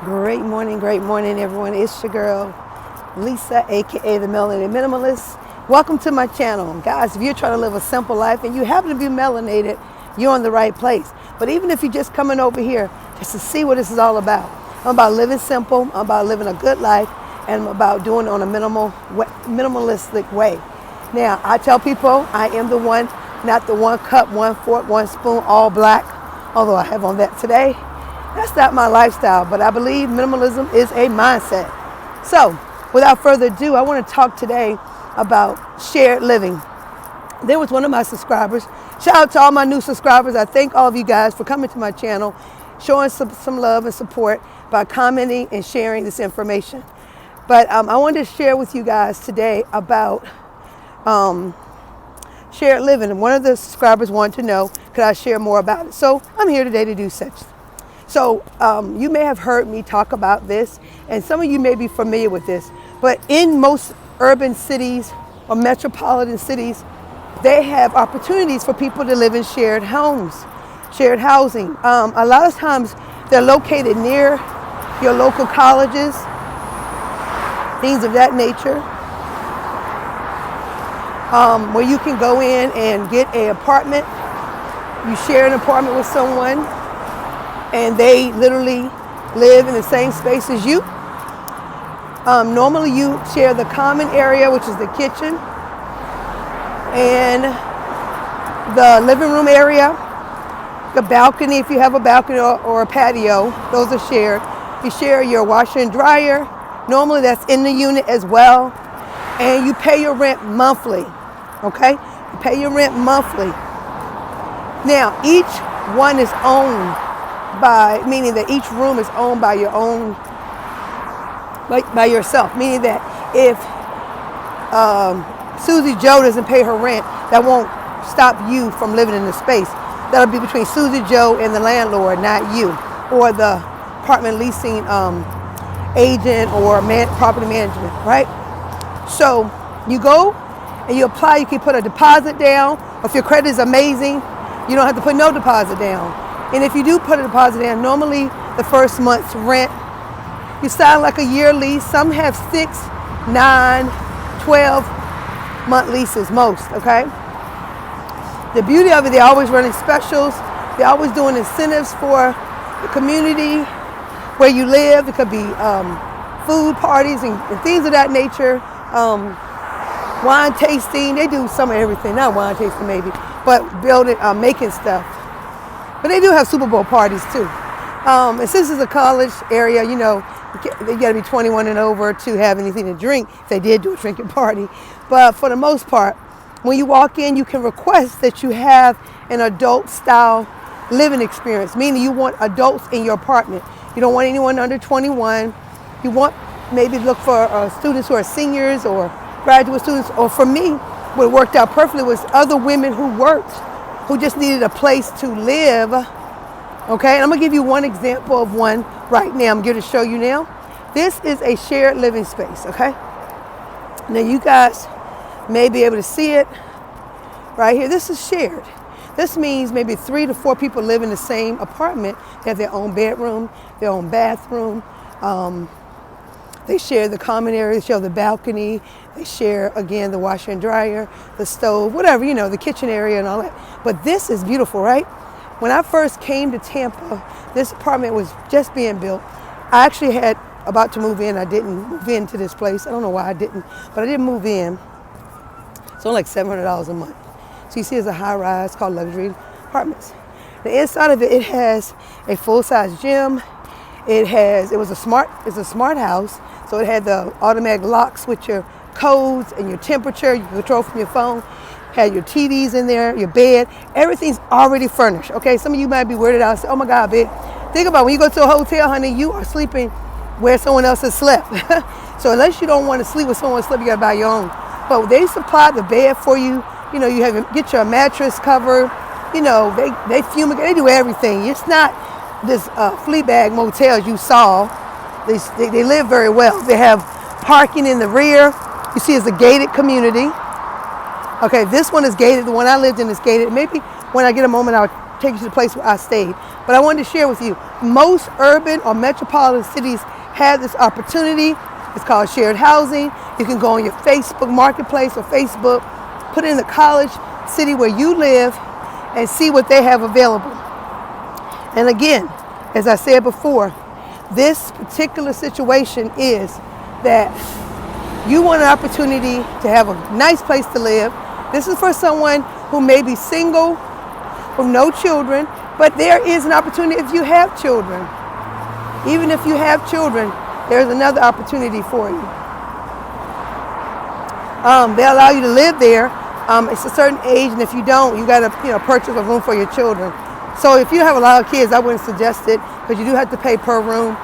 Great morning, everyone. It's your girl, Lisa, aka the Melanated Minimalist. Welcome to my channel. Guys, if you're trying to live a simple life and you happen to be melanated, you're in the right place. But even if you're just coming over here just to see what this is all about, I'm about living simple, I'm about living a good life, and I'm about doing it on a minimalistic way. Now, I tell people I am the one, not the one cup, one fork, one spoon, all black, although I have on that today. That's not my lifestyle, but I believe minimalism is a mindset. So, without further ado, I want to talk today about shared living. There was one of my subscribers. Shout out to all my new subscribers. I thank all of you guys for coming to my channel, showing some love and support by commenting and sharing this information. But I wanted to share with you guys today about shared living. And one of the subscribers wanted to know, could I share more about it? So I'm here today to do such. So you may have heard me talk about this, and some of you may be familiar with this, but in most urban cities or metropolitan cities, they have opportunities for people to live in shared homes, shared housing. A lot of times they're located near your local colleges, things of that nature, where you can go in and get an apartment. You share an apartment with someone, and they literally live in the same space as you. Normally you share the common area, which is the kitchen, and the living room area, the balcony, if you have a balcony or a patio, those are shared. You share your washer and dryer. Normally that's in the unit as well. And you pay your rent monthly, okay? You pay your rent monthly. Now, each one is owned by, meaning that each room is owned by your own, like by yourself, meaning that if Susie Joe doesn't pay her rent, that won't stop you from living in the space. That'll be between Susie Joe and the landlord, not you, or the apartment leasing agent or property management, right? So you go and you apply. You can put a deposit down. If your credit is amazing, you don't have to put no deposit down. And if you do put a deposit down, normally the first month's rent, you sign like a year lease. Some have 6, 9, 12-month leases, most, okay? The beauty of it, they're always running specials. They're always doing incentives for the community where you live. It could be food parties and things of that nature. Wine tasting, they do some of everything. Not wine tasting maybe, but building, making stuff. But they do have Super Bowl parties too. And since it's a college area, you know, you gotta be 21 and over to have anything to drink if they did do a drinking party. But for the most part, when you walk in, you can request that you have an adult style living experience, meaning you want adults in your apartment. You don't want anyone under 21. You want maybe look for students who are seniors or graduate students, or for me, what worked out perfectly was other women who worked, who just needed a place to live, okay? And I'm gonna give you one example of one right now. I'm going to show you now. This is a shared living space, okay? Now you guys may be able to see it right here. This is shared. This means maybe 3 to 4 people live in the same apartment. They have their own bedroom, their own bathroom. They share the common area, they share the balcony, they share, again, the washer and dryer, the stove, whatever, you know, the kitchen area and all that. But this is beautiful, right? When I first came to Tampa, this apartment was just being built. I actually had about to move in. I didn't move into this place. I don't know why I didn't, but I didn't move in. It's only like $700 a month. So you see it's a high rise called luxury apartments. The inside of it, it has a full-size gym. It's a smart house. So it had the automatic locks with your codes and your temperature. You can control from your phone. Had your TVs in there, your bed. Everything's already furnished. Okay, some of you might be weirded out and say, "Oh my God, babe." Think about it. When you go to a hotel, honey, you are sleeping where someone else has slept. So unless you don't want to sleep where someone slept, you gotta buy your own. But they supply the bed for you. You know, you get your mattress covered. You know, they fumigate. They do everything. It's not this flea bag motels you saw. They live very well. They have parking in the rear. You see, it's a gated community. Okay, this one is gated. The one I lived in is gated. Maybe when I get a moment, I'll take you to the place where I stayed. But I wanted to share with you, Most urban or metropolitan cities have this opportunity. It's called shared housing. You can go on your Facebook Marketplace or Facebook, put in the college city where you live and see what they have available. And again, as I said before, this particular situation is that you want an opportunity to have a nice place to live. This is for someone who may be single, with no children, but there is an opportunity if you have children. Even if you have children, there's another opportunity for you. They allow you to live there. It's a certain age, and if you don't, you got to purchase a room for your children. So if you have a lot of kids, I wouldn't suggest it because you do have to pay per room.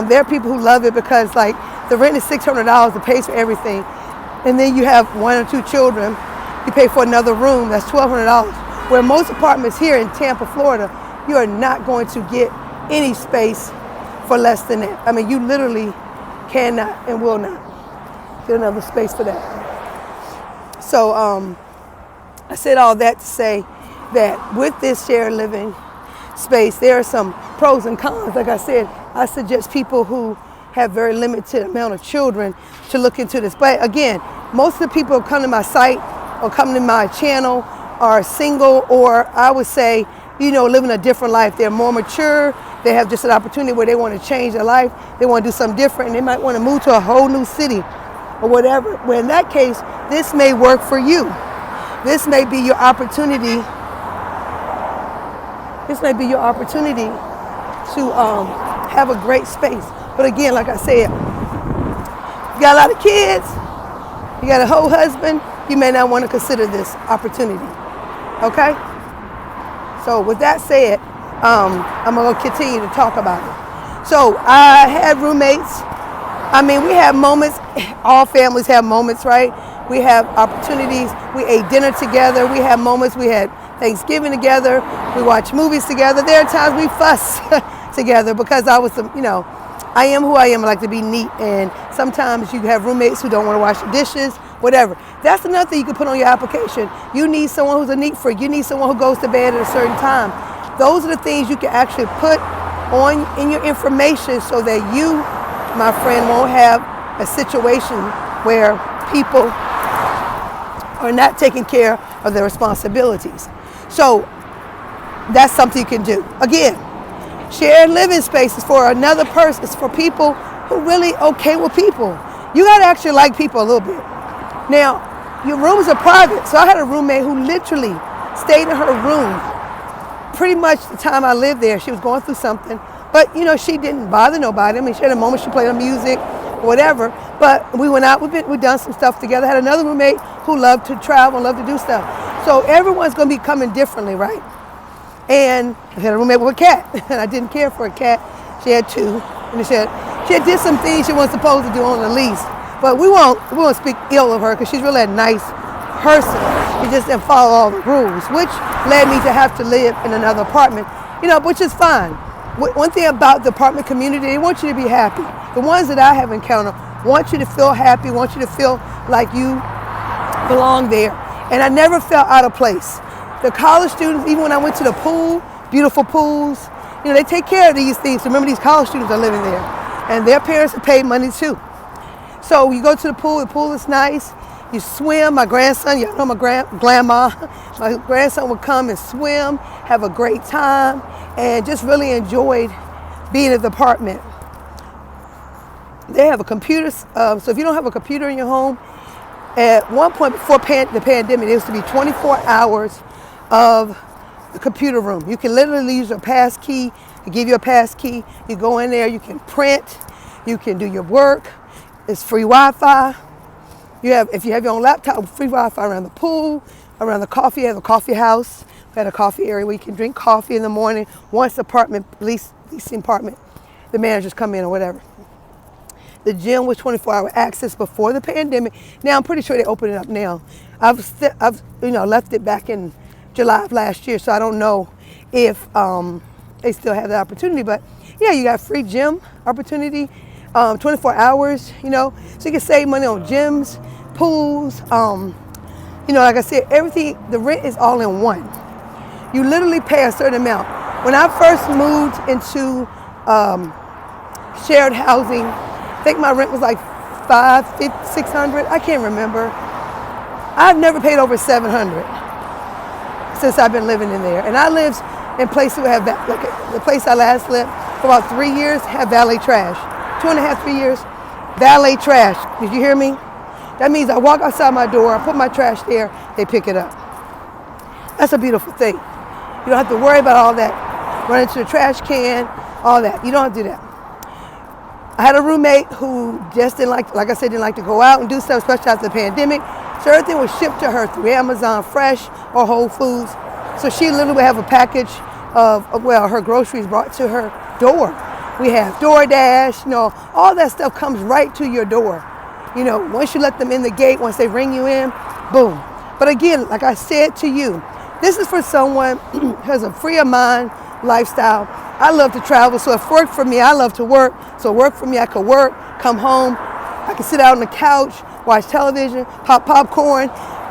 There are people who love it because like the rent is $600, it pays for everything. And then you have 1 or 2 children, you pay for another room, that's $1,200. Where most apartments here in Tampa, Florida, you are not going to get any space for less than that. I mean, you literally cannot and will not get another space for that. So I said all that to say that with this shared living space, there are some pros and cons. Like I said, I suggest people who have very limited amount of children to look into this. But again, most of the people who come to my site or come to my channel are single, or I would say, living a different life. They're more mature. They have just an opportunity where they want to change their life. They want to do something different, and they might want to move to a whole new city or whatever. Well, in that case, this may work for you. This may be your opportunity. This may be your opportunity to have a great space. But again, like I said, you got a lot of kids, you got a whole husband, you may not want to consider this opportunity. Okay? So with that said, I'm going to continue to talk about it. So I had roommates. I mean, we have moments. All families have moments, right? We have opportunities. We ate dinner together. We have moments. We had Thanksgiving together. We watch movies together. There are times we fuss together because I am who I am. I like to be neat. And sometimes you have roommates who don't want to wash the dishes, whatever. That's another thing you can put on your application. You need someone who's a neat freak. You need someone who goes to bed at a certain time. Those are the things you can actually put on in your information so that you, my friend, won't have a situation where people are not taking care of their responsibilities. So that's something you can do. Again, shared living spaces for another person. It's for people who really okay with people. You got to actually like people a little bit. Now, your rooms are private. So I had a roommate who literally stayed in her room pretty much the time I lived there. She was going through something, but she didn't bother nobody. I mean, she had a moment, she played her music, whatever, but we went out, we've done some stuff together. Had another roommate who loved to travel, loved to do stuff. So everyone's going to be coming differently, right? And I had a roommate with a cat, and I didn't care for a cat. She had 2, and she had did some things she wasn't supposed to do on the lease. But we won't speak ill of her because she's really a nice person. She just didn't follow all the rules, which led me to have to live in another apartment, which is fine. One thing about the apartment community, they want you to be happy. The ones that I have encountered want you to feel happy, want you to feel like you belong there. And I never felt out of place. The college students, even when I went to the pool, beautiful pools, they take care of these things. Remember, these college students are living there, and their parents have paid money too. So you go to the pool is nice. You swim. My grandson, y'all know my grandma, my grandson would come and swim, have a great time, and just really enjoyed being at the apartment. They have a computer, so if you don't have a computer in your home, at one point before the pandemic, there used to be 24 hours of the computer room. You can literally use your pass key. They give you a pass key. You go in there, you can print, you can do your work. It's free Wi-Fi. If you have your own laptop, free Wi-Fi around the pool, around the coffee. You have a coffee house. We had a coffee area where you can drink coffee in the morning. Once the leasing apartment, the managers come in or whatever. The gym was 24-hour access before the pandemic. Now I'm pretty sure they opened it up now. I've left it back in July of last year, so I don't know if they still have the opportunity. But yeah, you got free gym opportunity, 24 hours. So you can save money on gyms, pools. Like I said, everything. The rent is all in one. You literally pay a certain amount. When I first moved into shared housing. I think my rent was like $600. I can't remember. I've never paid over $700 since I've been living in there. And I lived in places that have, like the place I last lived for about 3 years, had valet trash. 2.5, 3 years, valet trash. Did you hear me? That means I walk outside my door, I put my trash there, they pick it up. That's a beautiful thing. You don't have to worry about all that, run into the trash can, all that. You don't have to do that. I had a roommate who just didn't like I said, didn't like to go out and do stuff, especially after the pandemic. So everything was shipped to her through Amazon Fresh or Whole Foods. So she literally would have a package of her groceries brought to her door. We have DoorDash, all that stuff comes right to your door. Once you let them in the gate, once they ring you in, boom. But again, like I said to you, this is for someone who has a free of mind lifestyle. I love to travel, so if it worked for me, I love to work. So it worked for me, I could work, come home, I could sit out on the couch, watch television, pop popcorn,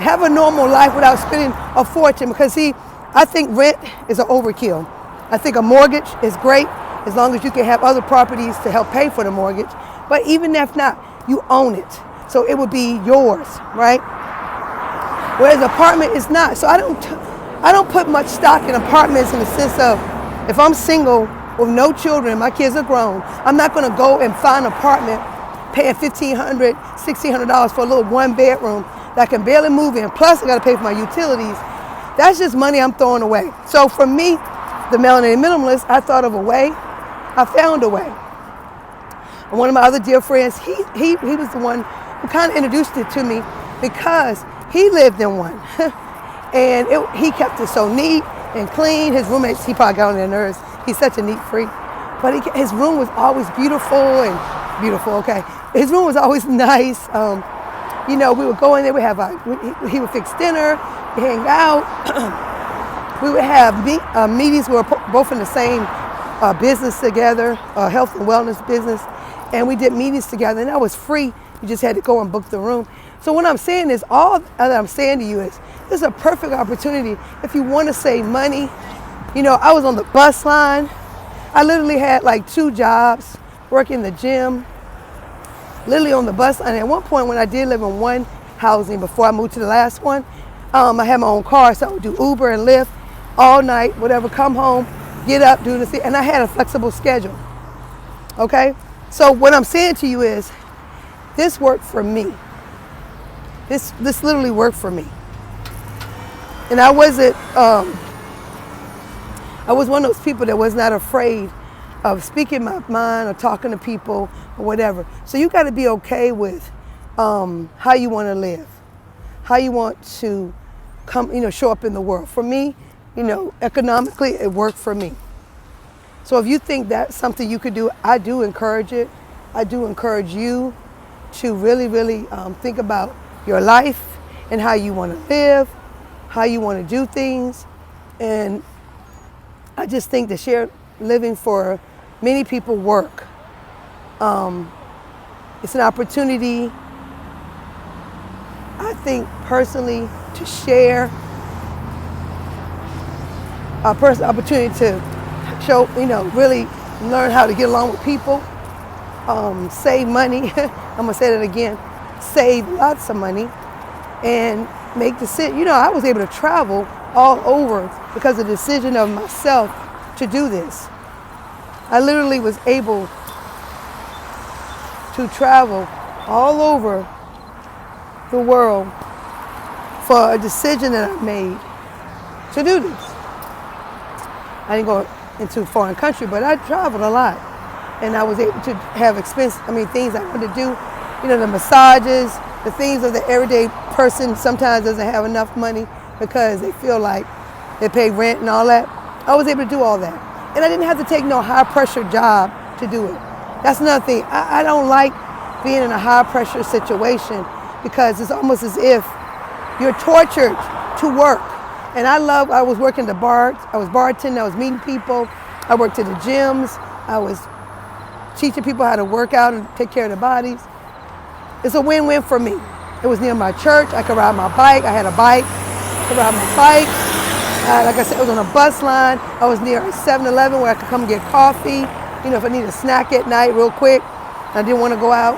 have a normal life without spending a fortune. Because see, I think rent is an overkill. I think a mortgage is great as long as you can have other properties to help pay for the mortgage. But even if not, you own it. So it would be yours, right? Whereas apartment is not. So I don't put much stock in apartments in the sense of if I'm single with no children and my kids are grown, I'm not going to go and find an apartment paying $1,500, $1,600 for a little one bedroom that I can barely move in. Plus I got to pay for my utilities. That's just money I'm throwing away. So for me, the Melanated Minimalist, I thought of a way. I found a way. And one of my other dear friends, he was the one who kind of introduced it to me because he lived in one. And he kept it so neat and clean. His roommates, he probably got on their nerves. He's such a neat freak. But his room was always beautiful, okay. His room was always nice. We would go in there, he would fix dinner, hang out. We would have meetings. We were both in the same business together, health and wellness business. And we did meetings together, and that was free. You just had to go and book the room. So what I'm saying is, all that I'm saying to you is, this is a perfect opportunity if you want to save money. I was on the bus line. I literally had like 2 jobs, working the gym, literally on the bus line. And at one point when I did live in one housing before I moved to the last one, I had my own car, so I would do Uber and Lyft all night, whatever, come home, get up, do the thing. And I had a flexible schedule, okay? So what I'm saying to you is, this worked for me. This literally worked for me. And I was one of those people that was not afraid of speaking my mind or talking to people or whatever. So you got to be okay with how you want to live, how you want to show up in the world. For me, economically, it worked for me. So if you think that's something you could do, I do encourage it. I do encourage you to really, really think about your life and how you want to live, how you want to do things. And I just think that shared living for many people work. It's an opportunity, I think personally, to share, opportunity to show, really learn how to get along with people, save money. I'm gonna say that again, save lots of money, and make decisions. I was able to travel all over because of the decision of myself to do this. I literally was able to travel all over the world for a decision that I made to do this. I didn't go into a foreign country, but I traveled a lot. And I was able to have things I wanted to do, the massages, the things of the everyday person sometimes doesn't have enough money because they feel like they pay rent and all that. I was able to do all that. And I didn't have to take no high pressure job to do it. That's another thing. I don't like being in a high pressure situation because it's almost as if you're tortured to work. And I was working the bars, I was bartending, I was meeting people, I worked at the gyms, I was teaching people how to work out and take care of their bodies. It's a win-win for me. It was near my church, I could ride my bike, I had a bike, I could ride my bike. Like I said, I was on a bus line, I was near a 7-Eleven where I could come get coffee. You know, if I need a snack at night real quick, I didn't want to go out.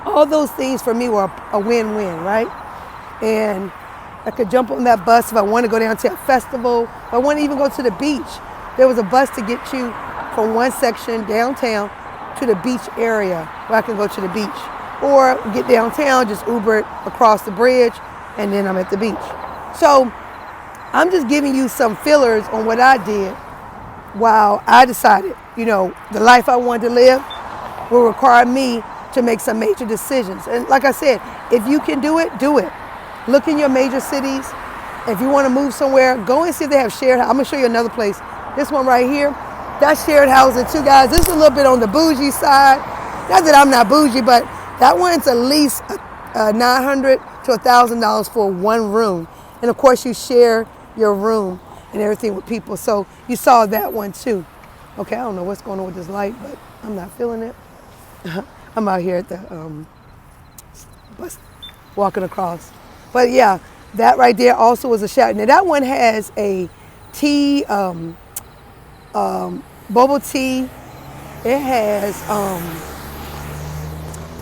All those things for me were a win-win, right? And I could jump on that bus if I want to go down to a festival. If I want to even go to the beach, there was a bus to get you from one section downtown to the beach area where I can go to the beach. Or get downtown, just Uber it across the bridge, and then I'm at the beach. So I'm just giving you some fillers on what I did while I decided, you know, the life I wanted to live will require me to make some major decisions. And like I said, if you can do it, do it. Look in your major cities. If you want to move somewhere, go and see if they have shared housing. I'm going to show you another place. This one right here, that's shared housing too, guys. This is a little bit on the bougie side. Not that I'm not bougie, but that one's at least $900 to $1,000 for one room. And of course, you share your room and everything with people. So you saw that one too. Okay, I don't know what's going on with this light, but I'm not feeling it. I'm out here at the bus walking across. But yeah, that right there also was a shout. Now that one has a tea, bubble tea. It has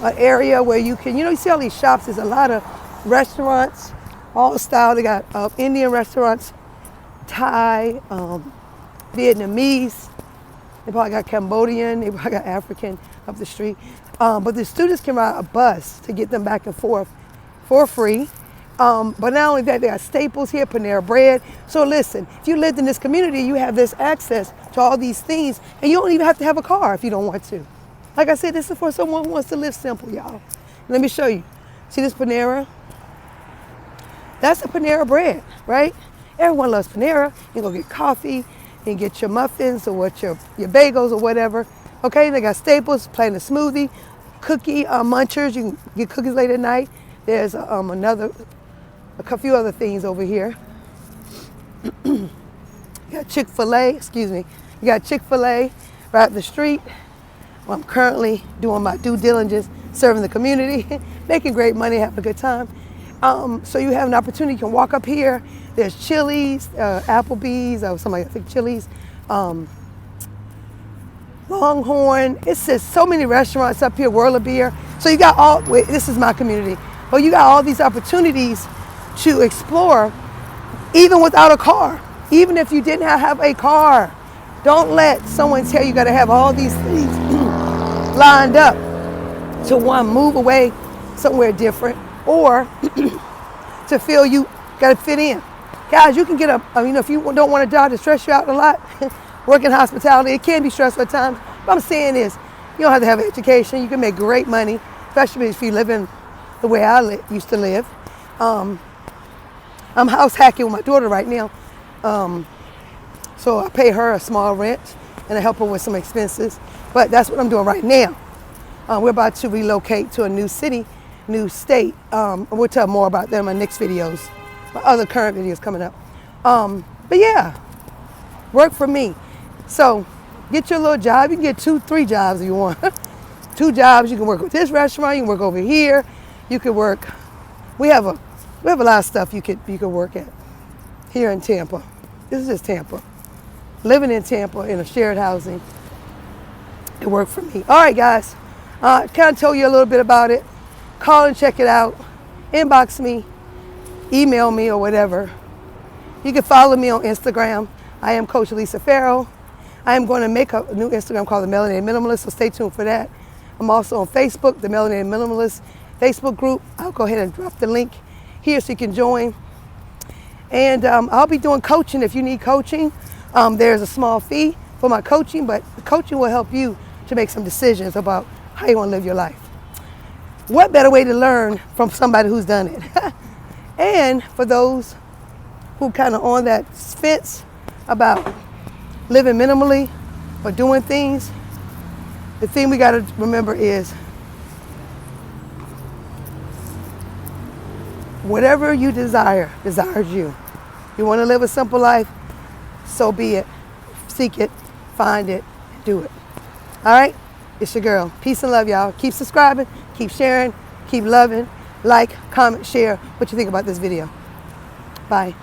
an area where you can, you see all these shops, there's a lot of restaurants, all style. They got Indian restaurants, Thai, Vietnamese, they probably got Cambodian, they probably got African up the street. But the students can ride a bus to get them back and forth for free. But not only that, they got Staples here, Panera Bread. So listen, if you lived in this community, you have this access to all these things, and you don't even have to have a car if you don't want to. Like I said, this is for someone who wants to live simple, y'all. Let me show you. See this Panera? That's a Panera Bread, right? Everyone loves Panera. You can go get coffee and get your muffins or what your bagels or whatever. Okay, they got Staples, plain a smoothie, cookie munchers. You can get cookies late at night. There's a few other things over here. You got Chick-fil-A, excuse me. You got Chick-fil-A right up the street. Well, I'm currently doing my due diligence, serving the community, making great money, having a good time. So you have an opportunity, you can walk up here. There's Chili's, Applebee's, somebody I think Chili's, Longhorn. It's just so many restaurants up here, World of Beer. So you got this is my community. Well, you got all these opportunities to explore, even without a car. Even if you didn't have a car, don't let someone tell you got to have all these things lined up to one, move away somewhere different, or to feel you got to fit in. Guys, you can get if you don't want a job to stress you out a lot, work in hospitality, it can be stressful at times. What I'm saying is, you don't have to have an education. You can make great money, especially if you live in the way I used to live. I'm house hacking with my daughter right now. So I pay her a small rent and I help her with some expenses. But that's what I'm doing right now. We're about to relocate to a new city, new state. We'll tell more about that in my next videos, my other current videos coming up. But yeah, work for me. So get your little job. You can get 2, 3 jobs if you want. 2 jobs. You can work with this restaurant. You can work over here. You could work. We have a lot of stuff you could work at here in Tampa. This is just Tampa. Living in Tampa in a shared housing, it worked for me. All right, guys. Kind of told you a little bit about it. Call and check it out. Inbox me, email me, or whatever. You can follow me on Instagram. I am Coach Lisa Farrell. I am going to make a new Instagram called the Melanated Minimalist, so stay tuned for that. I'm also on Facebook, the Melanated Minimalist Facebook group. I'll go ahead and drop the link here so you can join. And I'll be doing coaching if you need coaching. There's a small fee for my coaching, but the coaching will help you to make some decisions about how you want to live your life. What better way to learn from somebody who's done it? And for those who kind of on that fence about living minimally or doing things, the thing we got to remember is whatever you desires you. You want to live a simple life? So be it. Seek it, find it, do it. All right? It's your girl. Peace and love, y'all. Keep subscribing, keep sharing, keep loving, like, comment, share what you think about this video. Bye.